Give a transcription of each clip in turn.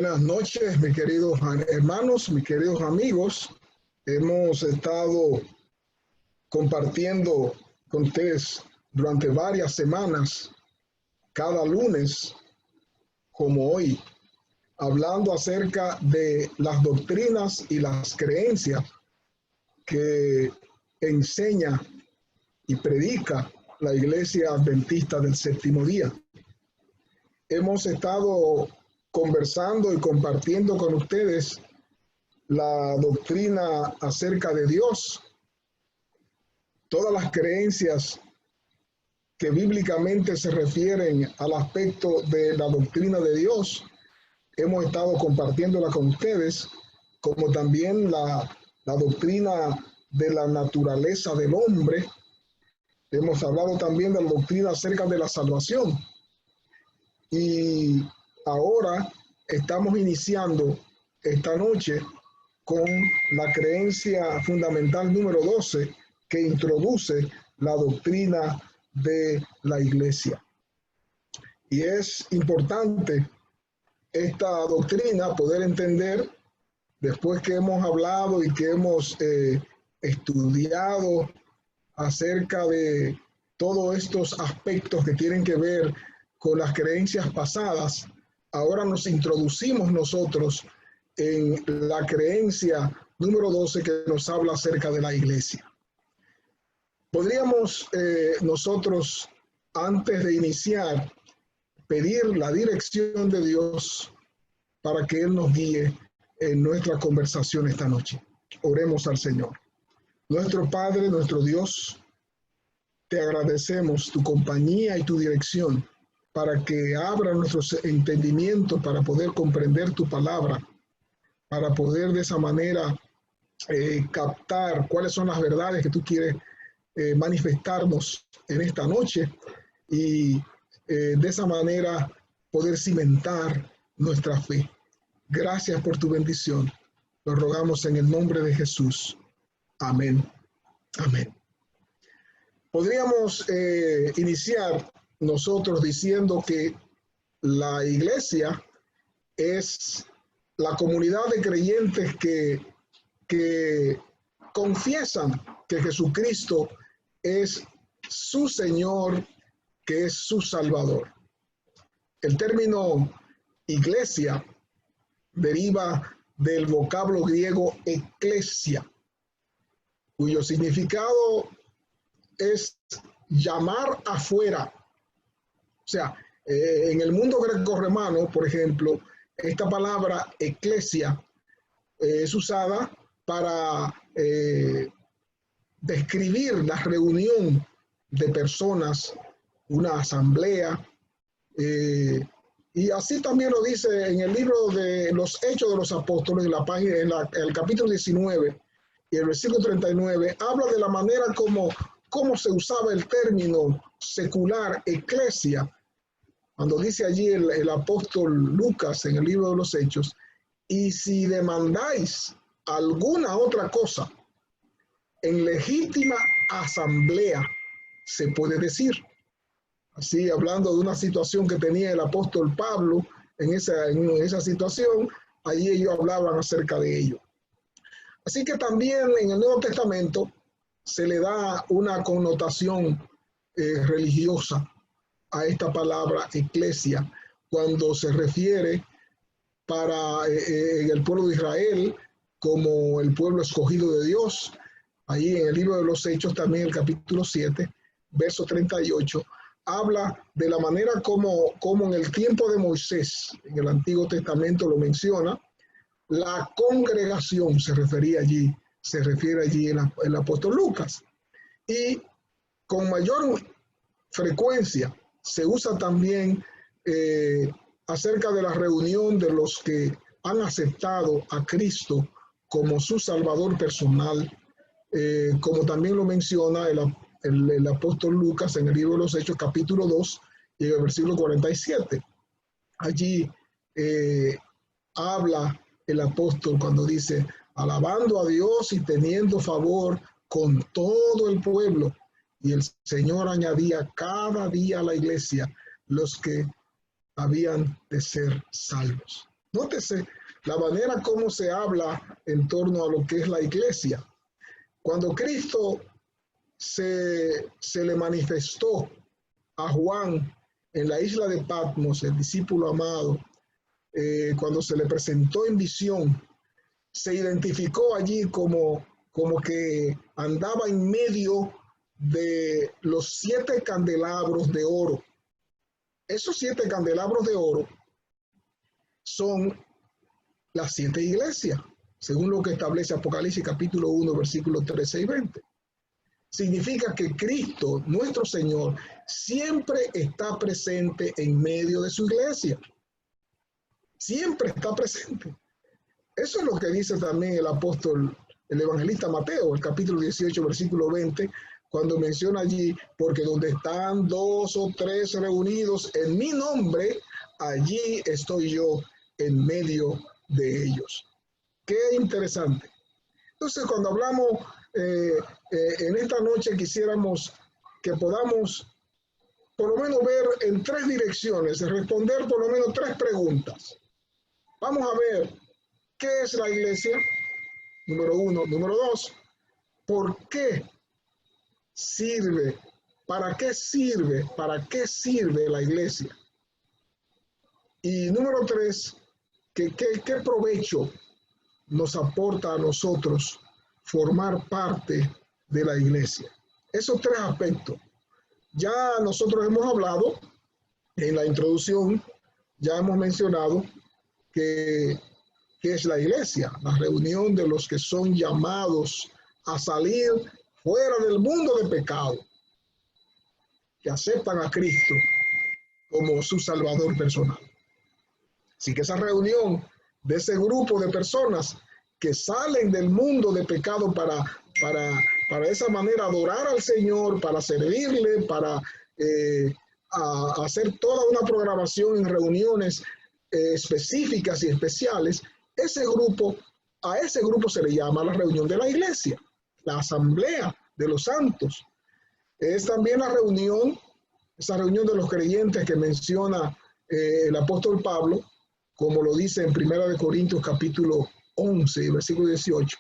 Buenas noches, mis queridos hermanos, mis queridos amigos. Hemos estado compartiendo con ustedes durante varias semanas, cada lunes, como hoy, hablando acerca de las doctrinas y las creencias que enseña y predica la Iglesia Adventista del Séptimo Día. Hemos estado conversando y compartiendo con ustedes la doctrina acerca de Dios, todas las creencias que bíblicamente se refieren al aspecto de la doctrina de Dios. Hemos estado compartiéndola con ustedes, como también la doctrina de la naturaleza del hombre. Hemos hablado también de la doctrina acerca de la salvación. Y ahora estamos iniciando esta noche con la creencia fundamental número 12, que introduce la doctrina de la Iglesia. Y es importante esta doctrina poder entender, después que hemos hablado y que hemos estudiado acerca de todos estos aspectos que tienen que ver con las creencias pasadas. Ahora nos introducimos nosotros en la creencia número 12 que nos habla acerca de la Iglesia. Podríamos nosotros, antes de iniciar, pedir la dirección de Dios para que Él nos guíe en nuestra conversación esta noche. Oremos al Señor. Nuestro Padre, nuestro Dios, te agradecemos tu compañía y tu dirección para que abra nuestros entendimientos para poder comprender tu palabra, para poder de esa manera captar cuáles son las verdades que tú quieres manifestarnos en esta noche y de esa manera poder cimentar nuestra fe. Gracias por tu bendición. Lo rogamos en el nombre de Jesús. Amén. Amén. Podríamos iniciar nosotros diciendo que la Iglesia es la comunidad de creyentes que confiesan que Jesucristo es su Señor, que es su Salvador. El término iglesia deriva del vocablo griego eklesia, cuyo significado es llamar afuera. O sea, en el mundo grecorromano, por ejemplo, esta palabra eclesia es usada para describir la reunión de personas, una asamblea, y así también lo dice en el libro de los Hechos de los Apóstoles, en el capítulo 19 y el versículo 39, habla de la manera como se usaba el término secular eclesia, cuando dice allí el apóstol Lucas en el libro de los Hechos: y si demandáis alguna otra cosa, en legítima asamblea se puede decir. Así, hablando de una situación que tenía el apóstol Pablo en esa situación, allí ellos hablaban acerca de ello. Así que también en el Nuevo Testamento se le da una connotación religiosa a esta palabra eclesia cuando se refiere para el pueblo de Israel como el pueblo escogido de Dios. Ahí en el libro de los Hechos también, el capítulo 7, verso 38, habla de la manera como en el tiempo de Moisés, en el Antiguo Testamento lo menciona, la congregación se refiere allí el apóstol Lucas. Y con mayor frecuencia se usa también acerca de la reunión de los que han aceptado a Cristo como su Salvador personal, como también lo menciona el apóstol Lucas en el libro de los Hechos, capítulo 2, y en el versículo 47. Allí habla el apóstol cuando dice: alabando a Dios y teniendo favor con todo el pueblo. Y el Señor añadía cada día a la iglesia los que habían de ser salvos. Nótese la manera como se habla en torno a lo que es la iglesia. Cuando Cristo se le manifestó a Juan en la isla de Patmos, el discípulo amado, cuando se le presentó en visión, se identificó allí como que andaba en medio de los 7 candelabros de oro. Esos 7 candelabros de oro son las 7 iglesias, según lo que establece Apocalipsis capítulo 1, versículos 13 y 20. Significa que Cristo, nuestro Señor, siempre está presente en medio de su iglesia. Siempre está presente. Eso es lo que dice también el apóstol, el evangelista Mateo, el capítulo 18, versículo 20, cuando menciona allí, porque donde están 2 o 3 reunidos en mi nombre, allí estoy yo en medio de ellos. Qué interesante. Entonces, cuando hablamos en esta noche, quisiéramos que podamos por lo menos ver en 3 direcciones, responder por lo menos 3 preguntas. Vamos a ver, ¿qué es la iglesia? Número 1. Número 2, ¿por qué sirve? ¿Para qué sirve? ¿Para qué sirve la iglesia? Y número 3, ¿qué provecho nos aporta a nosotros formar parte de la iglesia? Esos 3 aspectos. Ya nosotros hemos hablado en la introducción, ya hemos mencionado que es la iglesia, la reunión de los que son llamados a salir fuera del mundo de pecado, que aceptan a Cristo como su Salvador personal. Así que esa reunión de ese grupo de personas que salen del mundo de pecado para de esa manera adorar al Señor, para servirle, para hacer toda una programación en reuniones específicas y especiales, a ese grupo se le llama la reunión de la iglesia, la asamblea de los santos. Es también esa reunión de los creyentes que menciona el apóstol Pablo, como lo dice en 1 Corintios capítulo 11, versículo 18.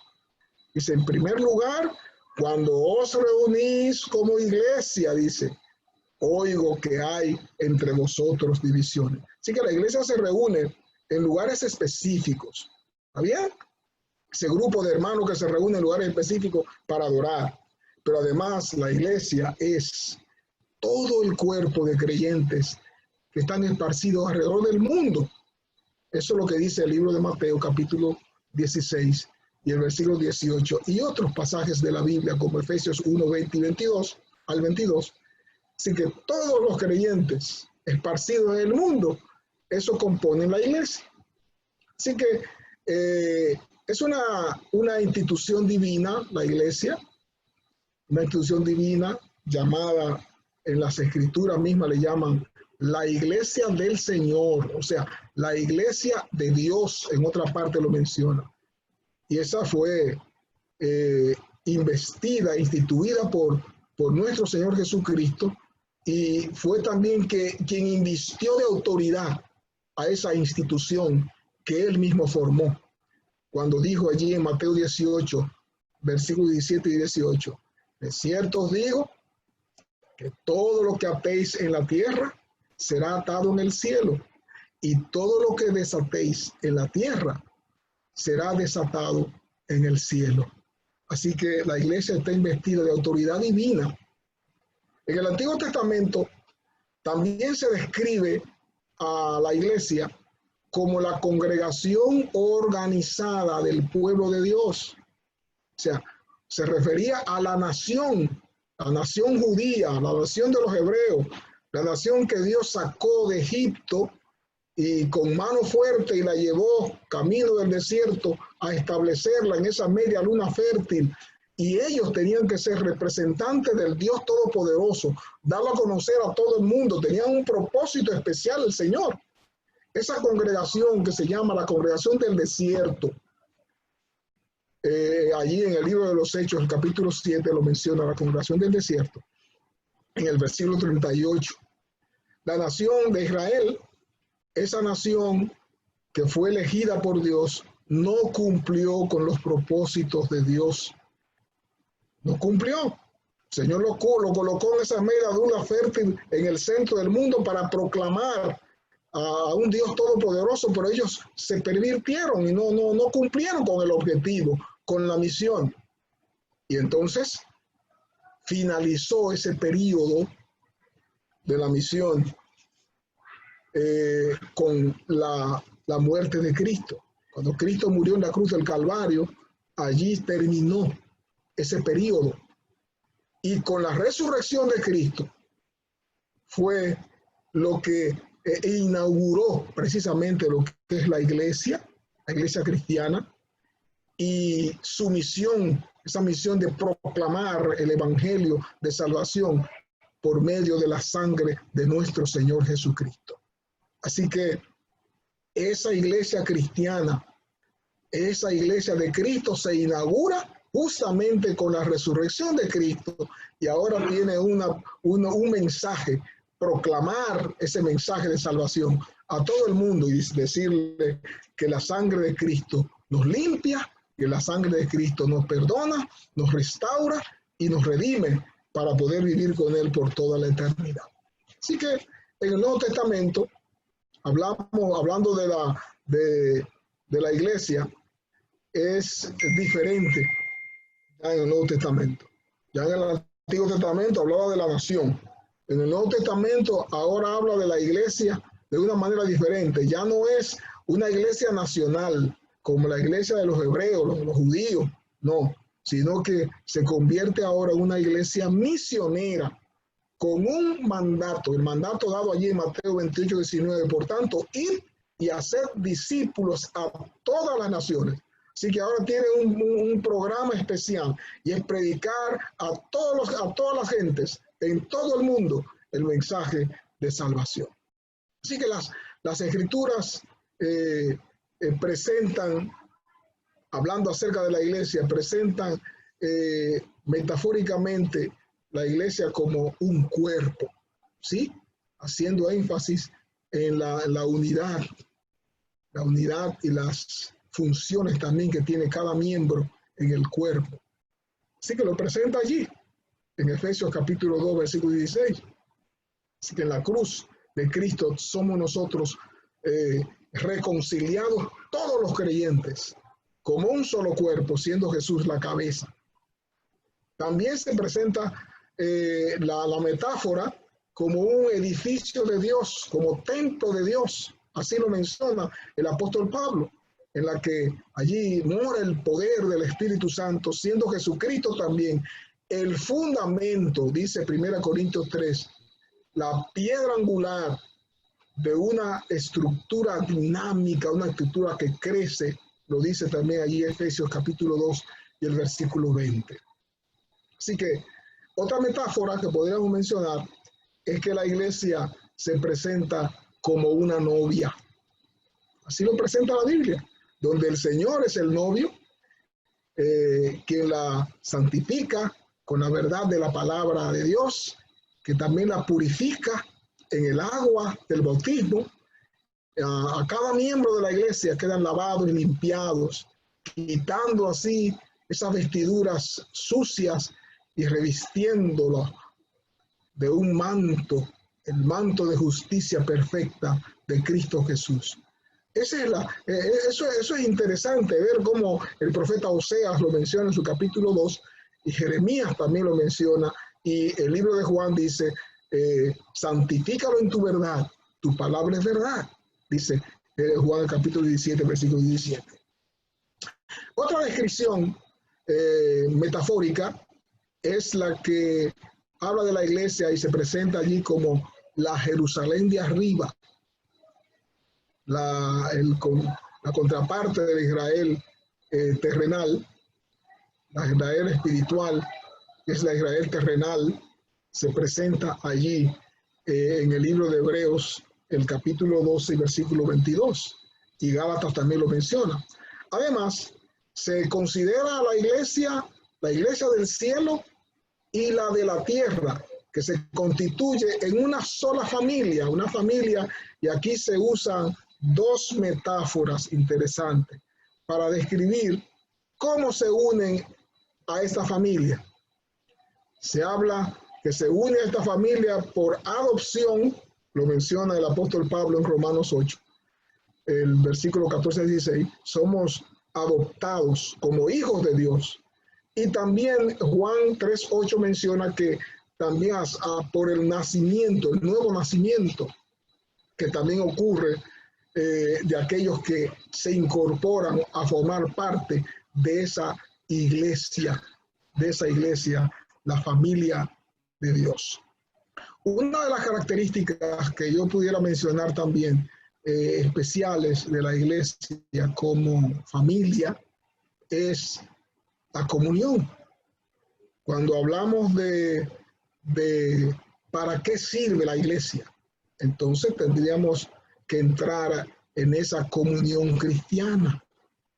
Dice, en primer lugar, cuando os reunís como iglesia, dice, oigo que hay entre vosotros divisiones. Así que la iglesia se reúne en lugares específicos. ¿Está bien? Ese grupo de hermanos que se reúne en lugares específicos para adorar. Pero además la iglesia es todo el cuerpo de creyentes que están esparcidos alrededor del mundo. Eso es lo que dice el libro de Mateo, capítulo 16 y el versículo 18, y otros pasajes de la Biblia como Efesios 1, 20 y 22 al 22. Así que todos los creyentes esparcidos en el mundo, eso componen la iglesia. Así que es una institución divina, la iglesia, una institución divina llamada, en las escrituras mismas le llaman la iglesia del Señor, o sea, la iglesia de Dios, en otra parte lo menciona. Y esa fue investida, instituida por nuestro Señor Jesucristo, y fue también quien invistió de autoridad a esa institución que él mismo formó, cuando dijo allí en Mateo 18, versículos 17 y 18, de cierto os digo que todo lo que atéis en la tierra será atado en el cielo, y todo lo que desatéis en la tierra será desatado en el cielo. Así que la iglesia está investida de autoridad divina. En el Antiguo Testamento también se describe a la iglesia como la congregación organizada del pueblo de Dios. O sea, se refería a la nación judía, la nación de los hebreos, la nación que Dios sacó de Egipto y con mano fuerte y la llevó camino del desierto a establecerla en esa media luna fértil. Y ellos tenían que ser representantes del Dios Todopoderoso, darlo a conocer a todo el mundo. Tenían un propósito especial el Señor. Esa congregación que se llama la congregación del desierto, allí en el libro de los Hechos, el capítulo 7, lo menciona, la congregación del desierto, en el versículo 38. La nación de Israel, esa nación que fue elegida por Dios, no cumplió con los propósitos de Dios. No cumplió. El Señor lo colocó en esa media dura fértil en el centro del mundo para proclamar a un Dios todopoderoso, pero ellos se pervirtieron y no cumplieron con el objetivo, con la misión. Y entonces finalizó ese periodo de la misión con la muerte de Cristo. Cuando Cristo murió en la cruz del Calvario, allí terminó ese periodo. Y con la resurrección de Cristo fue lo que inauguró precisamente lo que es la iglesia cristiana, y su misión, esa misión de proclamar el evangelio de salvación por medio de la sangre de nuestro Señor Jesucristo. Así que esa iglesia cristiana, esa iglesia de Cristo se inaugura justamente con la resurrección de Cristo, y ahora tiene un mensaje, proclamar ese mensaje de salvación a todo el mundo y decirle que la sangre de Cristo nos limpia, que la sangre de Cristo nos perdona, nos restaura y nos redime para poder vivir con Él por toda la eternidad. Así que en el Nuevo Testamento, hablando de la iglesia, es diferente ya en el Nuevo Testamento. Ya en el Antiguo Testamento hablaba de la nación. En el Nuevo Testamento ahora habla de la iglesia de una manera diferente. Ya no es una iglesia nacional como la iglesia de los hebreos, los judíos, no, sino que se convierte ahora en una iglesia misionera con un mandato, el mandato dado allí en Mateo 28, 19, por tanto, ir y hacer discípulos a todas las naciones. Así que ahora tiene un programa especial, y es predicar a todas las gentes en todo el mundo el mensaje de salvación. Así que las escrituras presentan, hablando acerca de la iglesia, presentan metafóricamente la iglesia como un cuerpo, ¿sí? Haciendo énfasis en la unidad y las funciones también que tiene cada miembro en el cuerpo. Así que lo presenta allí, en Efesios capítulo 2, versículo 16. Así que en la cruz de Cristo somos nosotros reconciliados todos los creyentes como un solo cuerpo, siendo Jesús la cabeza. También se presenta la metáfora como un edificio de Dios, como templo de Dios. Así lo menciona el apóstol Pablo, en la que allí mora el poder del Espíritu Santo, siendo Jesucristo también el fundamento, dice 1 Corintios 3, la piedra angular de una estructura dinámica, una estructura que crece, lo dice también allí Efesios capítulo 2 y el versículo 20. Así que otra metáfora que podríamos mencionar es que la iglesia se presenta como una novia. Así lo presenta la Biblia, donde el Señor es el novio, quien la santifica con la verdad de la palabra de Dios, que también la purifica en el agua del bautismo. A cada miembro de la iglesia quedan lavados y limpiados, quitando así esas vestiduras sucias y revistiéndolo de un manto, el manto de justicia perfecta de Cristo Jesús. Eso es interesante ver cómo el profeta Oseas lo menciona en su capítulo 2, y Jeremías también lo menciona, y el libro de Juan dice, santifícalo en tu verdad, tu palabra es verdad, dice Juan capítulo 17, versículo 17. Otra descripción metafórica es la que habla de la iglesia y se presenta allí como la Jerusalén de arriba, la contraparte del Israel terrenal, la Israel espiritual, que es la Israel terrenal, se presenta allí en el libro de Hebreos, el capítulo 12, versículo 22, y Gálatas también lo menciona. Además, se considera a la iglesia del cielo y la de la tierra, que se constituye en una sola familia, y aquí se usan dos metáforas interesantes para describir cómo se unen a esta familia. Se habla que se une a esta familia por adopción, lo menciona el apóstol Pablo en Romanos 8, el versículo 14-16, somos adoptados como hijos de Dios. Y también Juan 3:8 menciona que también por el nacimiento, el nuevo nacimiento, que también ocurre de aquellos que se incorporan a formar parte de esa iglesia, la familia de Dios. Una de las características que yo pudiera mencionar también, especiales de la iglesia como familia, es la comunión. Cuando hablamos de para qué sirve la iglesia, entonces tendríamos que entrar en esa comunión cristiana,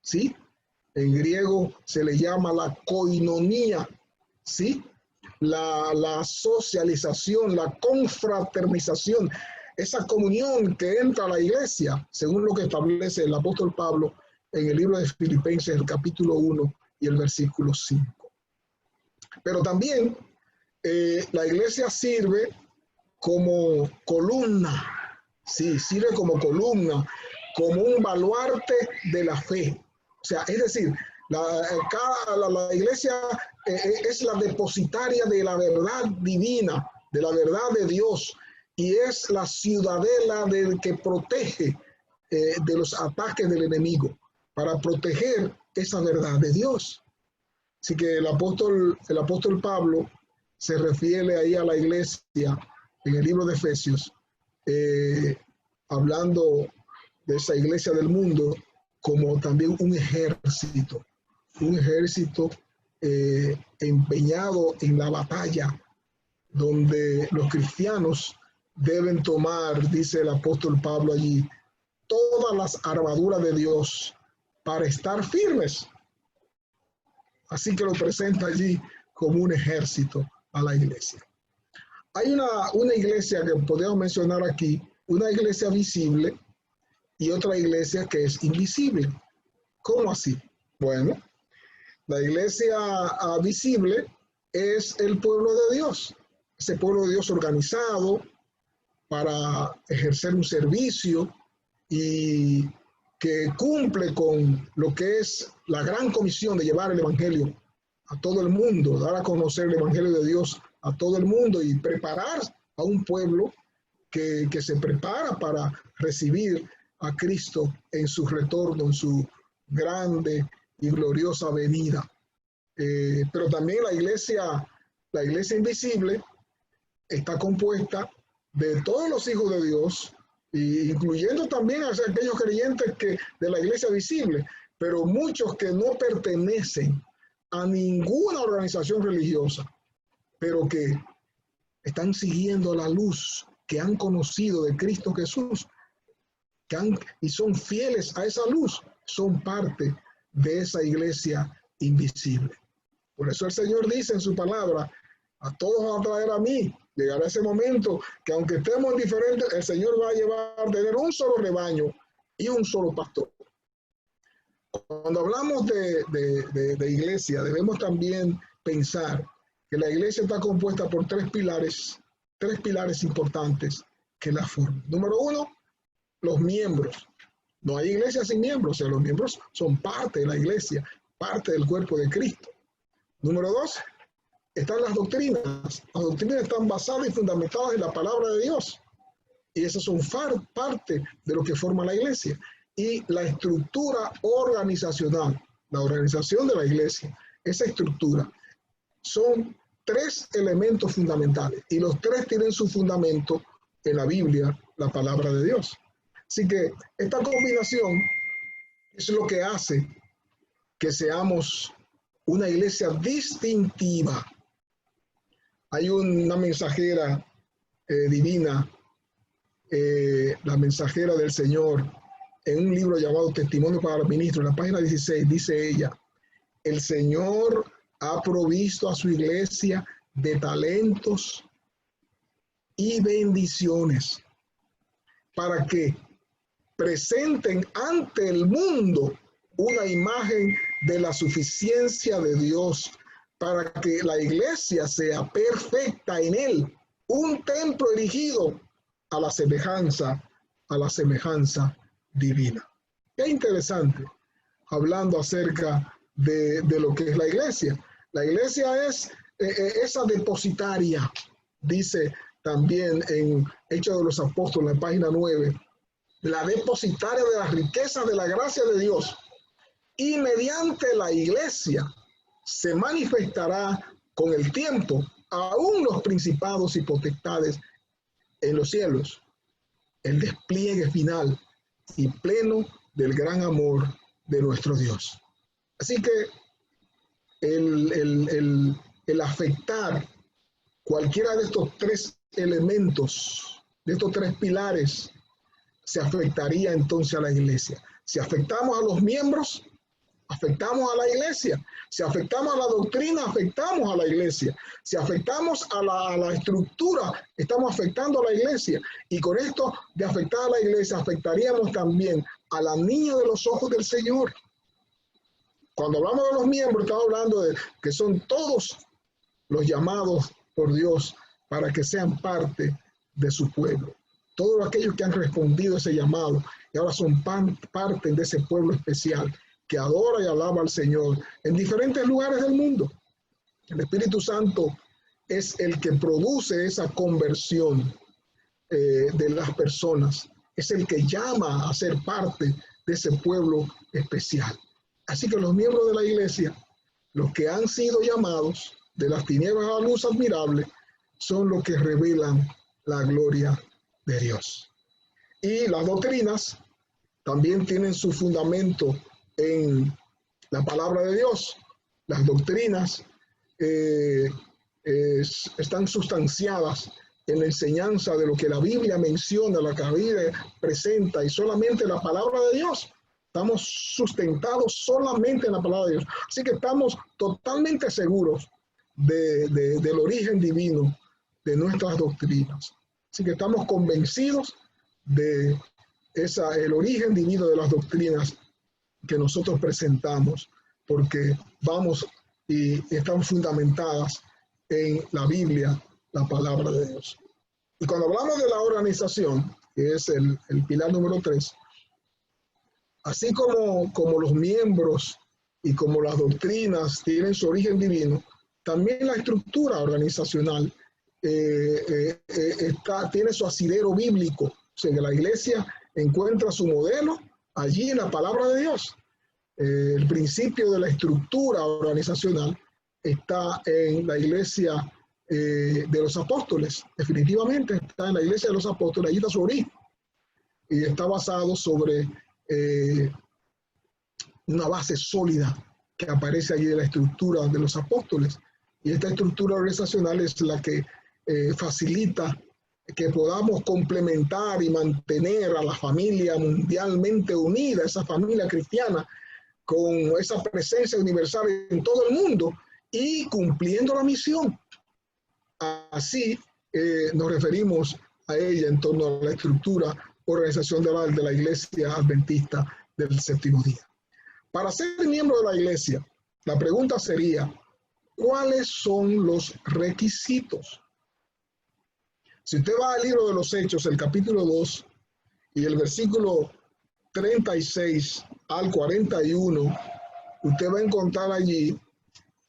¿sí? En griego se le llama la koinonía, ¿sí? La socialización, la confraternización, esa comunión que entra a la iglesia, según lo que establece el apóstol Pablo en el libro de Filipenses, el capítulo 1 y el versículo 5. Pero también la iglesia sirve como columna, sí, sirve como columna, como un baluarte de la fe. O sea, es decir, la iglesia es la depositaria de la verdad divina, de la verdad de Dios, y es la ciudadela que protege de los ataques del enemigo, para proteger esa verdad de Dios. Así que el apóstol Pablo se refiere ahí a la iglesia en el libro de Efesios, hablando de esa iglesia del mundo como también un ejército empeñado en la batalla, donde los cristianos deben tomar, dice el apóstol Pablo allí, todas las armaduras de Dios para estar firmes. Así que lo presenta allí como un ejército a la iglesia. Hay una iglesia que podemos mencionar aquí, una iglesia visible y otra iglesia que es invisible. ¿Cómo así? Bueno, la iglesia visible es el pueblo de Dios, ese pueblo de Dios organizado para ejercer un servicio y que cumple con lo que es la gran comisión de llevar el evangelio a todo el mundo, dar a conocer el evangelio de Dios a todo el mundo y preparar a un pueblo que se prepara para recibir a Cristo en su retorno, en su grande y gloriosa venida. Pero también la iglesia invisible está compuesta de todos los hijos de Dios, incluyendo también a aquellos creyentes de la iglesia visible, pero muchos que no pertenecen a ninguna organización religiosa, pero que están siguiendo la luz que han conocido de Cristo Jesús, y son fieles a esa luz, son parte de esa iglesia invisible. Por eso el Señor dice en su palabra, a todos van a traer a mí. Llegará ese momento que aunque estemos diferentes, el Señor va a llevar a tener un solo rebaño y un solo pastor. Cuando hablamos de iglesia, debemos también pensar que la iglesia está compuesta por tres pilares importantes que la forman. Número uno, los miembros. No hay iglesia sin miembros, o sea, los miembros son parte de la iglesia, parte del cuerpo de Cristo. Número dos, están las doctrinas. Las doctrinas están basadas y fundamentadas en la palabra de Dios. Y esas son parte de lo que forma la iglesia. Y la estructura organizacional, la organización de la iglesia, esa estructura, son tres elementos fundamentales. Y los tres tienen su fundamento en la Biblia, la palabra de Dios. Así que esta combinación es lo que hace que seamos una iglesia distintiva. Hay una mensajera divina, la mensajera del Señor, en un libro llamado Testimonio para los Ministros, en la página 16, dice ella, el Señor ha provisto a su iglesia de talentos y bendiciones. ¿Para qué? presenten ante el mundo una imagen de la suficiencia de Dios, para que la iglesia sea perfecta en él, un templo erigido a la semejanza divina. Qué interesante, hablando acerca de lo que es la iglesia. La iglesia es esa depositaria, dice también en Hechos de los Apóstoles, en la página 9, la depositaria de las riquezas de la gracia de Dios, y mediante la iglesia se manifestará con el tiempo aún los principados y potestades en los cielos, el despliegue final y pleno del gran amor de nuestro Dios. Así que el afectar cualquiera de estos tres elementos, de estos tres pilares, se afectaría entonces a la iglesia. Si afectamos a los miembros, afectamos a la iglesia. Si afectamos a la doctrina, afectamos a la iglesia. Si afectamos a la estructura, estamos afectando a la iglesia. Y con esto de afectar a la iglesia, afectaríamos también a la niña de los ojos del Señor. Cuando hablamos de los miembros, estamos hablando de que son todos los llamados por Dios para que sean parte de su pueblo. Todos aquellos que han respondido a ese llamado y ahora son parte de ese pueblo especial que adora y alaba al Señor en diferentes lugares del mundo. El Espíritu Santo es el que produce esa conversión de las personas, es el que llama a ser parte de ese pueblo especial. Así que los miembros de la iglesia, los que han sido llamados de las tinieblas a la luz admirable, son los que revelan la gloria de Dios. Y las doctrinas también tienen su fundamento en la palabra de Dios. Las doctrinas están sustanciadas en la enseñanza de lo que la Biblia menciona, la que la Biblia presenta, y solamente la palabra de Dios. Estamos sustentados solamente en la palabra de Dios. Así que estamos totalmente seguros del origen divino de nuestras doctrinas. Así que estamos convencidos de el origen divino de las doctrinas que nosotros presentamos, porque vamos y están fundamentadas en la Biblia, la palabra de Dios. Y cuando hablamos de la organización, que es el pilar número 3, así como los miembros y como las doctrinas tienen su origen divino, también la estructura organizacional tiene su asidero bíblico. O sea, que la iglesia encuentra su modelo allí en la palabra de Dios. El principio de la estructura organizacional está en la iglesia de los apóstoles. Definitivamente está en la iglesia de los apóstoles, allí está su origen. Y está basado sobre una base sólida que aparece allí de la estructura de los apóstoles. Y esta estructura organizacional es la que facilita que podamos complementar y mantener a la familia mundialmente unida, esa familia cristiana, con esa presencia universal en todo el mundo y cumpliendo la misión. Así nos referimos a ella en torno a la estructura organizacional de la Iglesia Adventista del Séptimo Día. Para ser miembro de la Iglesia, la pregunta sería, ¿cuáles son los requisitos? Si usted va al libro de los Hechos, el capítulo 2 y el versículo 36 al 41, usted va a encontrar allí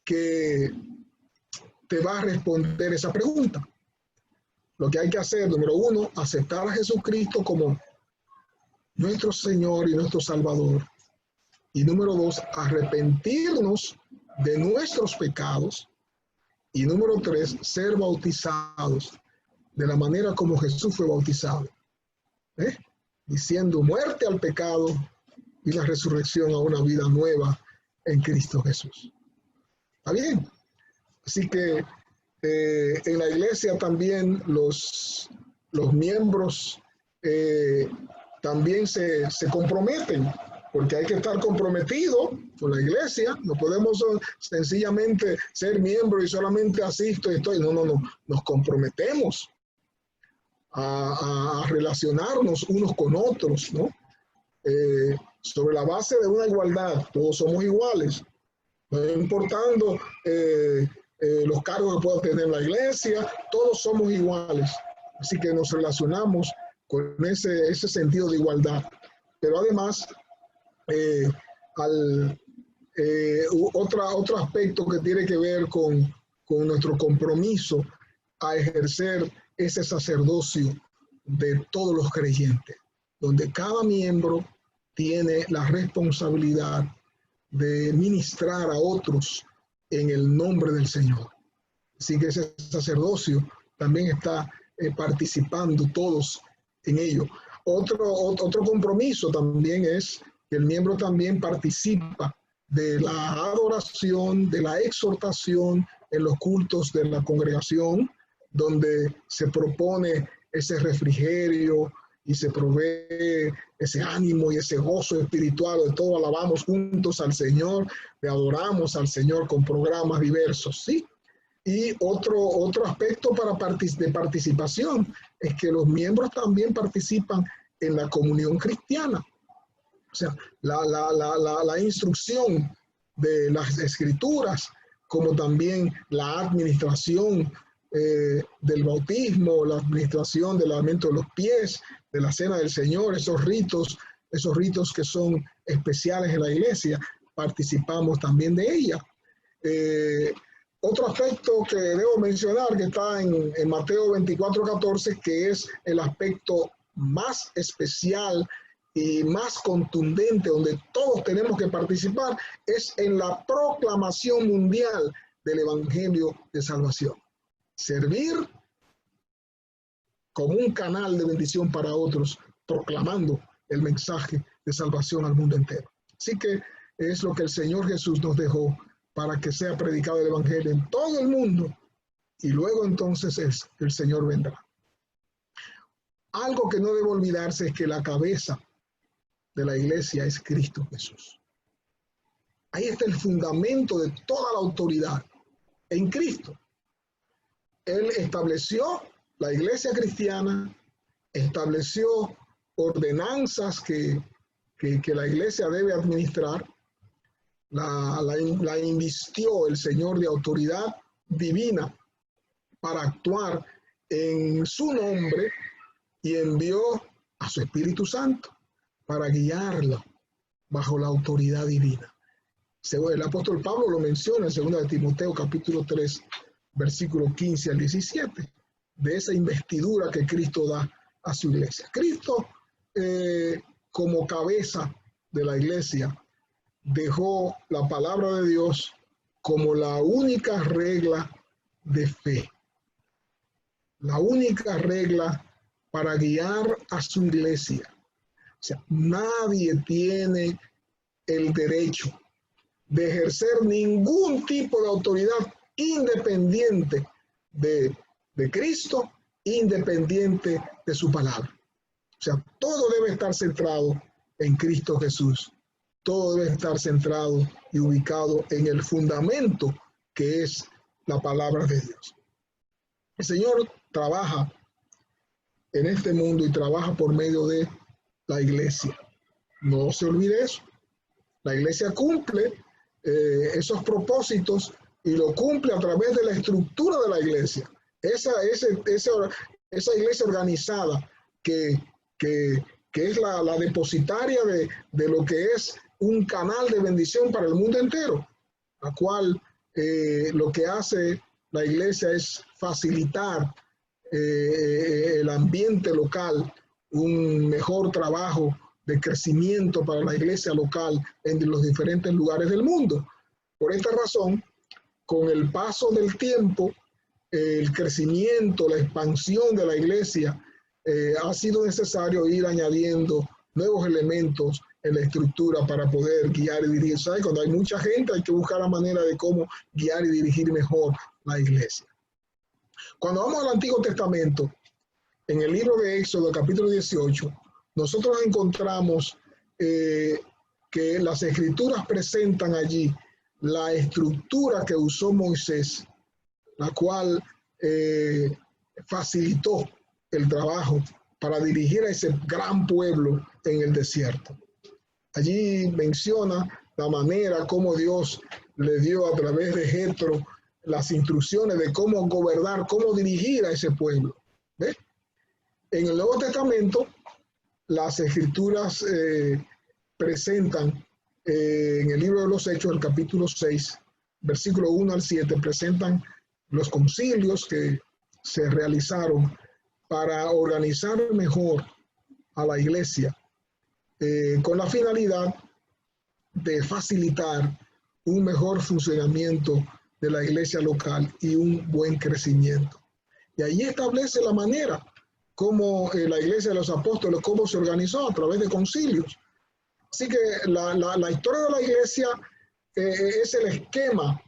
que te va a responder esa pregunta. Lo que hay que hacer, número 1, aceptar a Jesucristo como nuestro Señor y nuestro Salvador. Y número 2, arrepentirnos de nuestros pecados. Y número 3, ser bautizados de la manera como Jesús fue bautizado. Diciendo muerte al pecado y la resurrección a una vida nueva en Cristo Jesús. ¿Está bien? Así que en la iglesia también los miembros también se comprometen, porque hay que estar comprometido con la iglesia. No podemos sencillamente ser miembro y solamente asisto y estoy. No. Nos comprometemos a relacionarnos unos con otros, ¿no? sobre la base de una igualdad. Todos somos iguales, no importando los cargos que pueda tener la iglesia, todos somos iguales. Así que nos relacionamos con ese sentido de igualdad. Pero además, otro aspecto que tiene que ver con nuestro compromiso a ejercer ese sacerdocio de todos los creyentes, donde cada miembro tiene la responsabilidad de ministrar a otros en el nombre del Señor. Así que ese sacerdocio también está participando todos en ello. Otro compromiso también es que el miembro también participa de la adoración, de la exhortación en los cultos de la congregación, donde se propone ese refrigerio y se provee ese ánimo y ese gozo espiritual de todo. Alabamos juntos al Señor, le adoramos al Señor con programas diversos, ¿sí? Y otro aspecto de participación es que los miembros también participan en la comunión cristiana. O sea, la instrucción de las escrituras, como también la administración del bautismo, la administración del lavamiento de los pies, de la cena del Señor, esos ritos que son especiales en la iglesia, participamos también de ella. Otro aspecto que debo mencionar, que está en Mateo 24:14, que es el aspecto más especial y más contundente, donde todos tenemos que participar, es en la proclamación mundial del Evangelio de salvación. Servir como un canal de bendición para otros, proclamando el mensaje de salvación al mundo entero. Así que es lo que el Señor Jesús nos dejó para que sea predicado el Evangelio en todo el mundo, y luego entonces el Señor vendrá. Algo que no debe olvidarse es que la cabeza de la iglesia es Cristo Jesús. Ahí está el fundamento de toda la autoridad, en Cristo. Él estableció la iglesia cristiana, estableció ordenanzas que la iglesia debe administrar, la invistió el Señor de autoridad divina para actuar en su nombre, y envió a su Espíritu Santo para guiarla bajo la autoridad divina. El apóstol Pablo lo menciona en 2 de Timoteo capítulo 3, versículo 15 al 17, de esa investidura que Cristo da a su iglesia. Cristo, como cabeza de la iglesia, dejó la palabra de Dios como la única regla de fe, la única regla para guiar a su iglesia. O sea, nadie tiene el derecho de ejercer ningún tipo de autoridad independiente de Cristo, independiente de su palabra. O sea, todo debe estar centrado en Cristo Jesús. Todo debe estar centrado y ubicado en el fundamento que es la palabra de Dios. El Señor trabaja en este mundo y trabaja por medio de la iglesia. No se olvide eso. La iglesia cumple esos propósitos y lo cumple a través de la estructura de la iglesia. Esa iglesia organizada que es la depositaria de lo que es un canal de bendición para el mundo entero, la cual lo que hace la iglesia es facilitar el ambiente local, un mejor trabajo de crecimiento para la iglesia local en los diferentes lugares del mundo. Por esta razón, con el paso del tiempo, el crecimiento, la expansión de la iglesia, ha sido necesario ir añadiendo nuevos elementos en la estructura para poder guiar y dirigir. ¿Sabes? Cuando hay mucha gente, hay que buscar la manera de cómo guiar y dirigir mejor la iglesia. Cuando vamos al Antiguo Testamento, en el libro de Éxodo, capítulo 18, nosotros encontramos que las escrituras presentan allí la estructura que usó Moisés, la cual facilitó el trabajo para dirigir a ese gran pueblo en el desierto. Allí menciona la manera como Dios le dio a través de Jetro las instrucciones de cómo gobernar, cómo dirigir a ese pueblo. ¿Ves? En el Nuevo Testamento, las Escrituras presentan, en el libro de los Hechos, el capítulo 6, versículo 1 al 7, presentan los concilios que se realizaron para organizar mejor a la iglesia, con la finalidad de facilitar un mejor funcionamiento de la iglesia local y un buen crecimiento. Y allí establece la manera como la iglesia de los apóstoles, cómo se organizó a través de concilios. Así que la historia de la iglesia es el esquema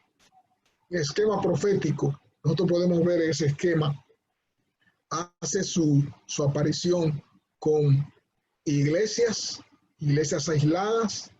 profético. Nosotros podemos ver ese esquema. Hace su aparición con iglesias aisladas,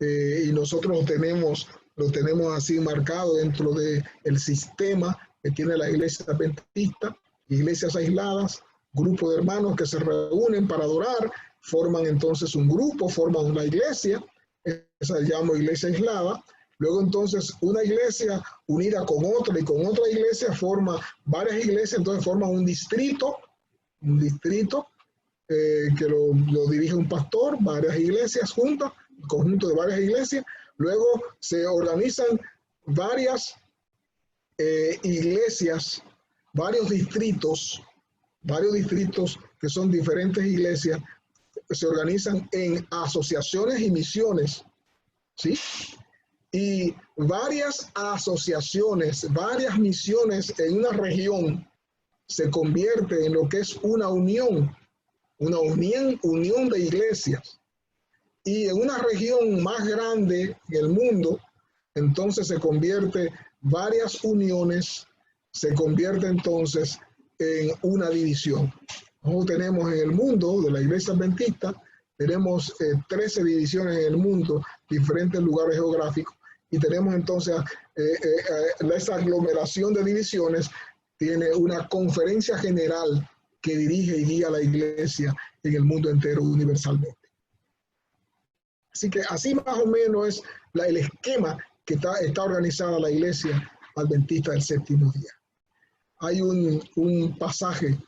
y nosotros lo tenemos así marcado dentro del sistema que tiene la iglesia adventista, iglesias aisladas, grupos de hermanos que se reúnen para adorar, forman entonces un grupo, forman una iglesia, esa se llama iglesia aislada. Luego entonces una iglesia unida con otra y con otra iglesia forma varias iglesias, entonces forman un distrito que lo dirige un pastor, varias iglesias juntas, un conjunto de varias iglesias. Luego se organizan varias iglesias, varios distritos que son diferentes iglesias, se organizan en asociaciones y misiones, ¿sí? Y varias asociaciones, varias misiones en una región se convierte en lo que es una unión de iglesias. Y en una región más grande en el mundo, entonces se convierte varias uniones, se convierte entonces en una división. Nosotros tenemos en el mundo de la iglesia adventista, tenemos 13 divisiones en el mundo, diferentes lugares geográficos, y tenemos entonces esa aglomeración de divisiones, tiene una conferencia general que dirige y guía a la iglesia en el mundo entero universalmente. Así que así más o menos es el esquema que está organizada la iglesia adventista del séptimo día. Hay un pasaje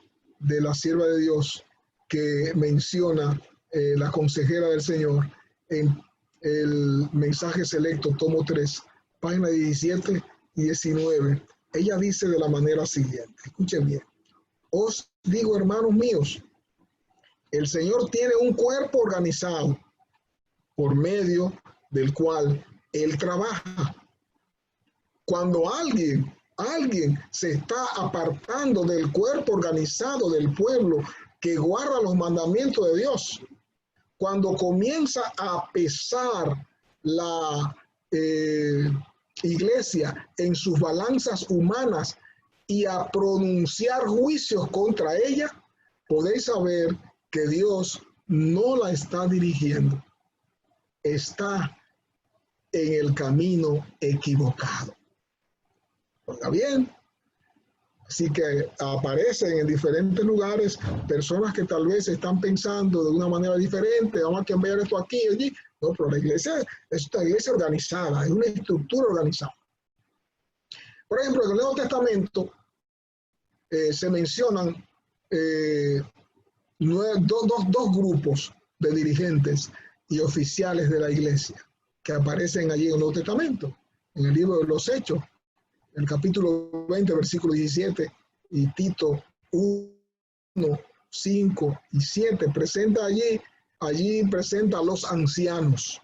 de la sierva de Dios que menciona la consejera del Señor en el mensaje selecto, tomo 3, página 17 y 19. Ella dice de la manera siguiente, escuchen bien: os digo, hermanos míos, el Señor tiene un cuerpo organizado por medio del cual Él trabaja. Cuando alguien se está apartando del cuerpo organizado del pueblo que guarda los mandamientos de Dios, cuando comienza a pesar la iglesia en sus balanzas humanas y a pronunciar juicios contra ella, podéis saber que Dios no la está dirigiendo. Está en el camino equivocado. ¿Está bien? Así que aparecen en diferentes lugares personas que tal vez están pensando de una manera diferente, vamos a cambiar esto aquí y allí. No, pero la iglesia es una iglesia organizada, es una estructura organizada. Por ejemplo, en el Nuevo Testamento se mencionan dos grupos de dirigentes y oficiales de la iglesia que aparecen allí en el Nuevo Testamento, en el libro de los Hechos, el capítulo 20, versículo 17, y Tito 1, 5 y 7, presenta allí presenta a los ancianos,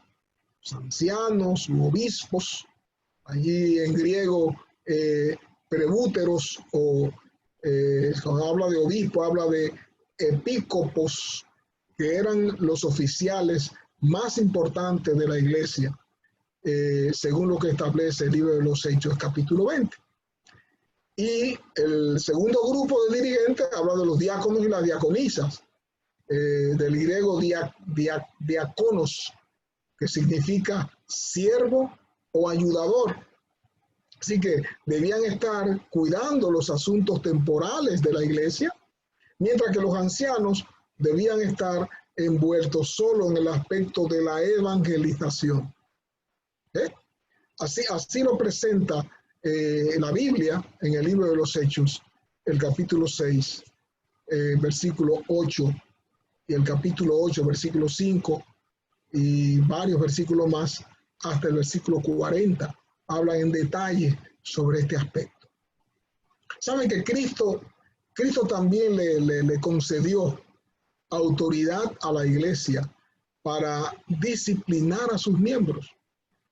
los obispos, allí en griego presbúteros, o cuando habla de obispo, habla de episcopos, que eran los oficiales más importantes de la iglesia, según lo que establece el libro de los Hechos, capítulo 20. Y el segundo grupo de dirigentes habla de los diáconos y las diaconisas, del griego diáconos, que significa siervo o ayudador. Así que debían estar cuidando los asuntos temporales de la iglesia, mientras que los ancianos debían estar envueltos solo en el aspecto de la evangelización. Así lo presenta la Biblia en el libro de los Hechos, el capítulo 6, versículo 8, y el capítulo 8, versículo 5, y varios versículos más, hasta el versículo 40, hablan en detalle sobre este aspecto. Saben que Cristo también le concedió autoridad a la iglesia para disciplinar a sus miembros.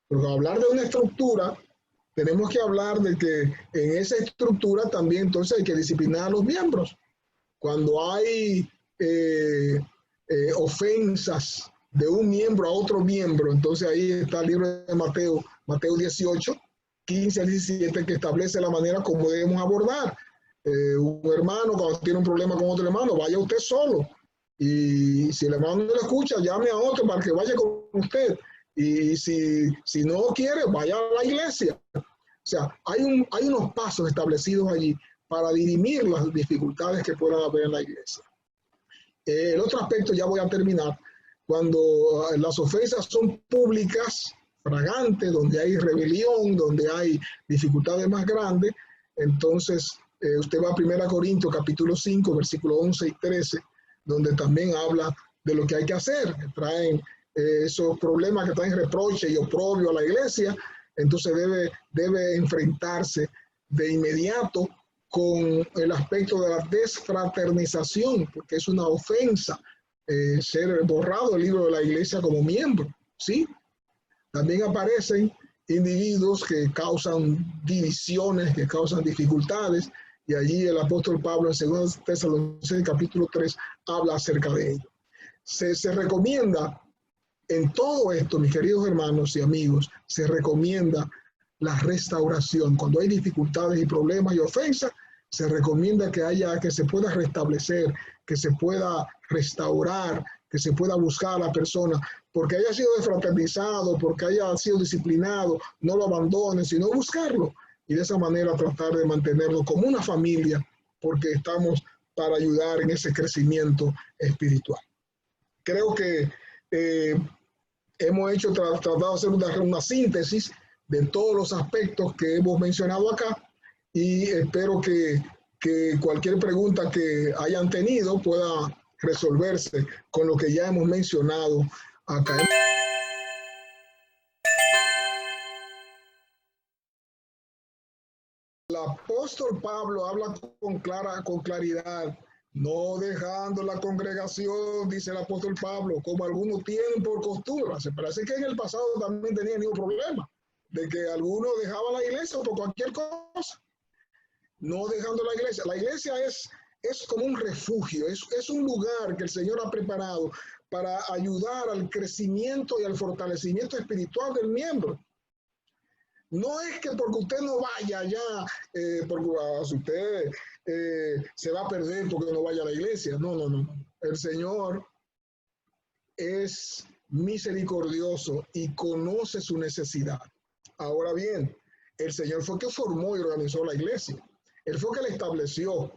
Porque al hablar de una estructura, tenemos que hablar de que en esa estructura también entonces hay que disciplinar a los miembros. Cuando hay ofensas de un miembro a otro miembro, entonces ahí está el libro de Mateo 18, 15 al 17, que establece la manera como debemos abordar. Un hermano cuando tiene un problema con otro hermano, vaya usted solo. Y si el hermano no le escucha, llame a otro para que vaya con usted. Y si no quiere, vaya a la iglesia. O sea, hay unos pasos establecidos allí para dirimir las dificultades que puedan haber en la iglesia. El otro aspecto, ya voy a terminar, cuando las ofensas son públicas, fragantes, donde hay rebelión, donde hay dificultades más grandes, entonces usted va a 1 Corintios capítulo 5, versículos 11 y 13, donde también habla de lo que hay que hacer, que traen esos problemas que traen reproche y oprobio a la iglesia, entonces debe enfrentarse de inmediato con el aspecto de la desfraternización, porque es una ofensa ser borrado del libro de la iglesia como miembro, ¿sí? También aparecen individuos que causan divisiones, que causan dificultades, y allí el apóstol Pablo en 2 Tesalonicenses capítulo 3 habla acerca de ello. Se recomienda en todo esto, mis queridos hermanos y amigos, se recomienda la restauración. Cuando hay dificultades y problemas y ofensas, se recomienda que se pueda restablecer, que se pueda restaurar, que se pueda buscar a la persona, porque haya sido desfraternizado, porque haya sido disciplinado, no lo abandone, sino buscarlo. Y de esa manera tratar de mantenerlo como una familia, porque estamos para ayudar en ese crecimiento espiritual. Creo que hemos tratado de hacer una síntesis de todos los aspectos que hemos mencionado acá, y espero que cualquier pregunta que hayan tenido pueda resolverse con lo que ya hemos mencionado acá. El apóstol Pablo habla con claridad, no dejando la congregación, dice el apóstol Pablo, como algunos tienen por costumbre. Se parece que en el pasado también tenían ningún problema, de que algunos dejaban la iglesia por cualquier cosa. No dejando la iglesia. La iglesia es como un refugio, es un lugar que el Señor ha preparado para ayudar al crecimiento y al fortalecimiento espiritual del miembro. No es que porque usted no vaya allá, porque usted se va a perder porque no vaya a la iglesia. No. El Señor es misericordioso y conoce su necesidad. Ahora bien, el Señor fue que formó y organizó la iglesia. Él fue que la estableció.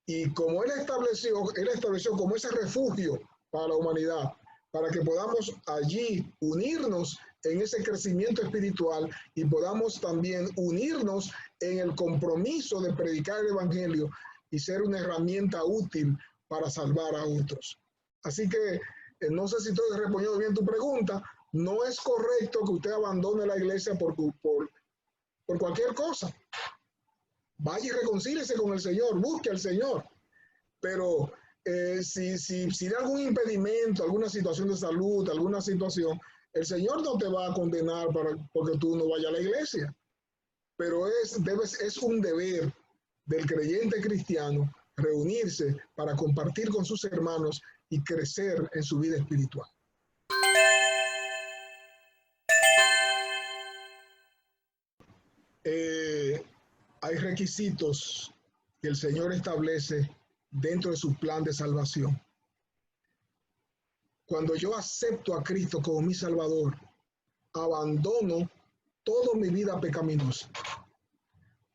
Y como Él estableció como ese refugio para la humanidad, para que podamos allí unirnos en ese crecimiento espiritual y podamos también unirnos en el compromiso de predicar el evangelio y ser una herramienta útil para salvar a otros. Así que no sé si estoy respondiendo bien tu pregunta. No es correcto que usted abandone la iglesia por cualquier cosa. Vaya y reconcíliese con el Señor, busque al Señor. Pero si hay algún impedimento, alguna situación de salud, alguna situación, el Señor no te va a condenar porque tú no vayas a la iglesia. Pero es un deber del creyente cristiano reunirse para compartir con sus hermanos y crecer en su vida espiritual. Hay requisitos que el Señor establece dentro de su plan de salvación. Cuando yo acepto a Cristo como mi Salvador, abandono toda mi vida pecaminosa,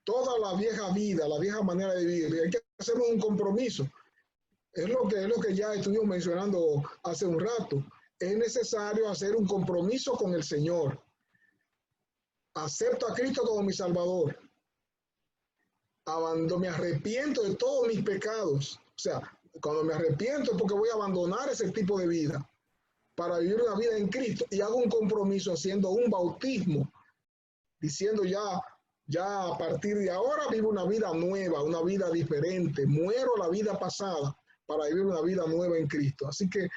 toda la vieja vida, la vieja manera de vivir. Y hay que hacer un compromiso. Es lo que ya estuvimos mencionando hace un rato. Es necesario hacer un compromiso con el Señor. Acepto a Cristo como mi Salvador. Me arrepiento de todos mis pecados. O sea, cuando me arrepiento es porque voy a abandonar ese tipo de vida para vivir una vida en Cristo, y hago un compromiso haciendo un bautismo, diciendo ya a partir de ahora vivo una vida nueva, una vida diferente, muero la vida pasada para vivir una vida nueva en Cristo. Así que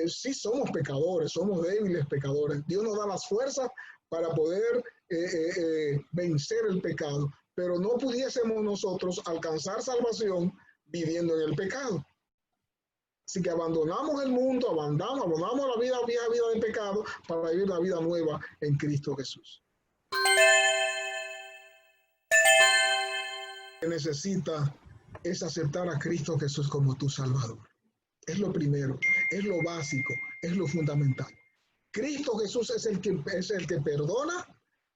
sí somos pecadores, somos débiles pecadores. Dios nos da las fuerzas para poder vencer el pecado, pero no pudiésemos nosotros alcanzar salvación viviendo en el pecado. Así que abandonamos el mundo, abandonamos la vieja vida de pecado para vivir una vida nueva en Cristo Jesús. Lo que necesita es aceptar a Cristo Jesús como tu Salvador. Es lo primero, es lo básico, es lo fundamental. Cristo Jesús es el que perdona,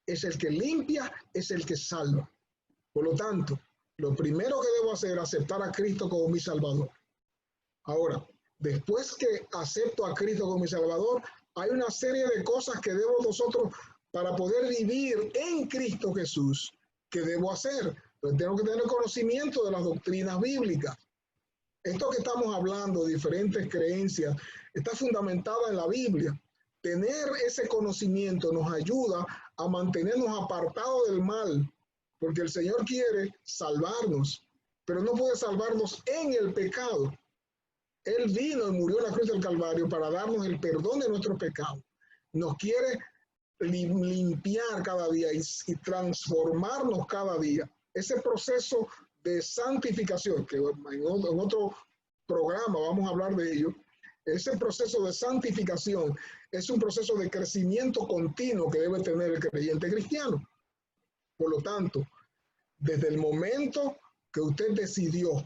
es el que limpia, es el que salva. Por lo tanto, lo primero que debo hacer es aceptar a Cristo como mi Salvador. Ahora, después que acepto a Cristo como mi Salvador, hay una serie de cosas que debo nosotros, para poder vivir en Cristo Jesús, que debo hacer. Entonces, tengo que tener conocimiento de las doctrinas bíblicas. Esto que estamos hablando, de diferentes creencias, está fundamentada en la Biblia. Tener ese conocimiento nos ayuda a mantenernos apartados del mal, porque el Señor quiere salvarnos, pero no puede salvarnos en el pecado. Él vino y murió en la cruz del Calvario para darnos el perdón de nuestros pecados. Nos quiere limpiar cada día y transformarnos cada día. Ese proceso de santificación, que en otro programa vamos a hablar de ello, ese proceso de santificación es un proceso de crecimiento continuo que debe tener el creyente cristiano. Por lo tanto, desde el momento que usted decidió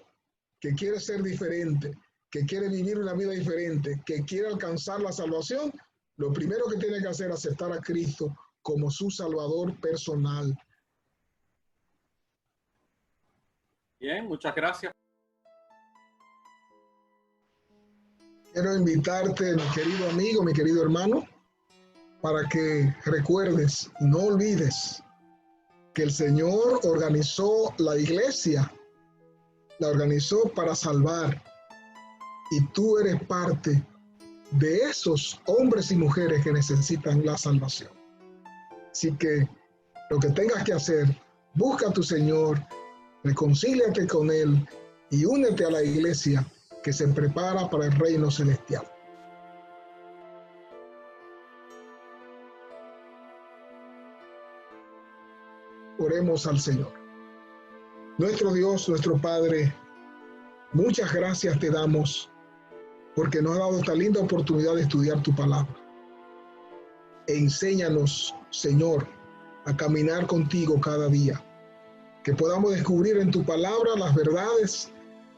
que quiere ser diferente, que quiere vivir una vida diferente, que quiere alcanzar la salvación, lo primero que tiene que hacer es aceptar a Cristo como su Salvador personal. Bien, muchas gracias. Quiero invitarte, mi querido amigo, mi querido hermano, para que recuerdes y no olvides que el Señor organizó la iglesia, la organizó para salvar. Y tú eres parte de esos hombres y mujeres que necesitan la salvación. Así que lo que tengas que hacer, busca a tu Señor, reconcíliate con Él y únete a la iglesia que se prepara para el reino celestial. Oremos al Señor. Nuestro Dios, nuestro Padre, muchas gracias te damos porque nos ha dado esta linda oportunidad de estudiar tu palabra. Enséñanos, Señor, a caminar contigo cada día, que podamos descubrir en tu palabra las verdades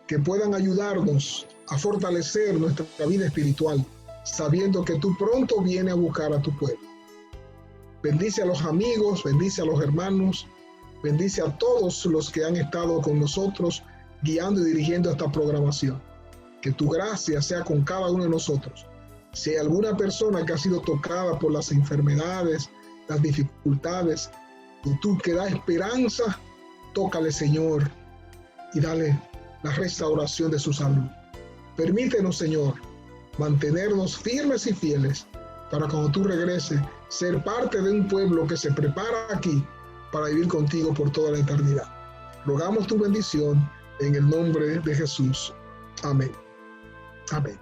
que puedan ayudarnos a fortalecer nuestra vida espiritual, sabiendo que tú pronto vienes a buscar a tu pueblo. Bendice a los amigos, bendice a los hermanos, bendice a todos los que han estado con nosotros guiando y dirigiendo esta programación. Que tu gracia sea con cada uno de nosotros. Si hay alguna persona que ha sido tocada por las enfermedades, las dificultades, y tú que das esperanza, tócale, Señor, y dale la restauración de su salud. Permítenos, Señor, mantenernos firmes y fieles para cuando tú regreses, ser parte de un pueblo que se prepara aquí para vivir contigo por toda la eternidad. Rogamos tu bendición en el nombre de Jesús. Amén. Amén.